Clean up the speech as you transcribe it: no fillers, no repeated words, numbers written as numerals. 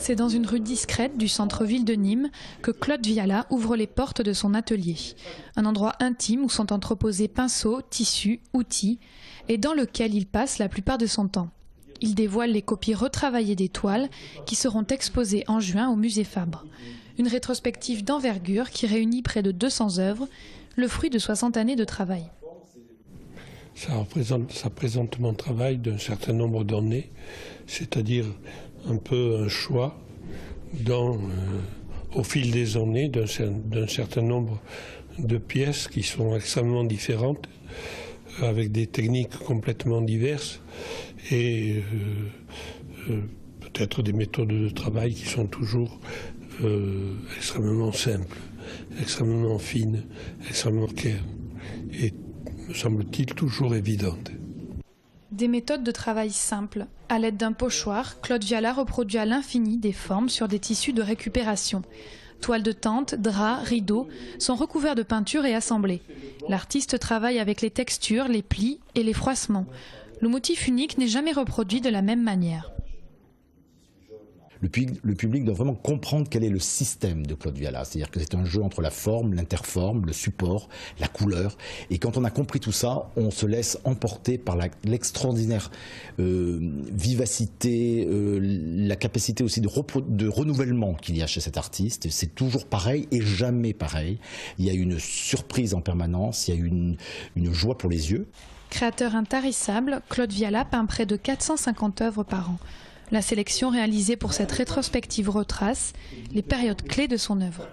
C'est dans une rue discrète du centre-ville de Nîmes que Claude Viala ouvre les portes de son atelier. Un endroit intime où sont entreposés pinceaux, tissus, outils et dans lequel il passe la plupart de son temps. Il dévoile les copies retravaillées des toiles qui seront exposées en juin au musée Fabre. Une rétrospective d'envergure qui réunit près de 200 œuvres, le fruit de 60 années de travail. Ça présente mon travail d'un certain nombre d'années, c'est-à-dire un peu un choix au fil des années d'un certain nombre de pièces qui sont extrêmement différentes, avec des techniques complètement diverses et peut-être des méthodes de travail qui sont toujours extrêmement simples, extrêmement fines, extrêmement claires et, me semble-t-il, toujours évidentes. Des méthodes de travail simples. À l'aide d'un pochoir, Claude Viala reproduit à l'infini des formes sur des tissus de récupération. Toiles de tente, draps, rideaux sont recouverts de peinture et assemblés. L'artiste travaille avec les textures, les plis et les froissements. Le motif unique n'est jamais reproduit de la même manière. Le public doit vraiment comprendre quel est le système de Claude Viala. C'est-à-dire que c'est un jeu entre la forme, l'interforme, le support, la couleur. Et quand on a compris tout ça, on se laisse emporter par l'extraordinaire vivacité, la capacité aussi de renouvellement qu'il y a chez cet artiste. C'est toujours pareil et jamais pareil. Il y a une surprise en permanence, il y a une joie pour les yeux. Créateur intarissable, Claude Viala peint près de 450 œuvres par an. La sélection réalisée pour cette rétrospective retrace les périodes clés de son œuvre.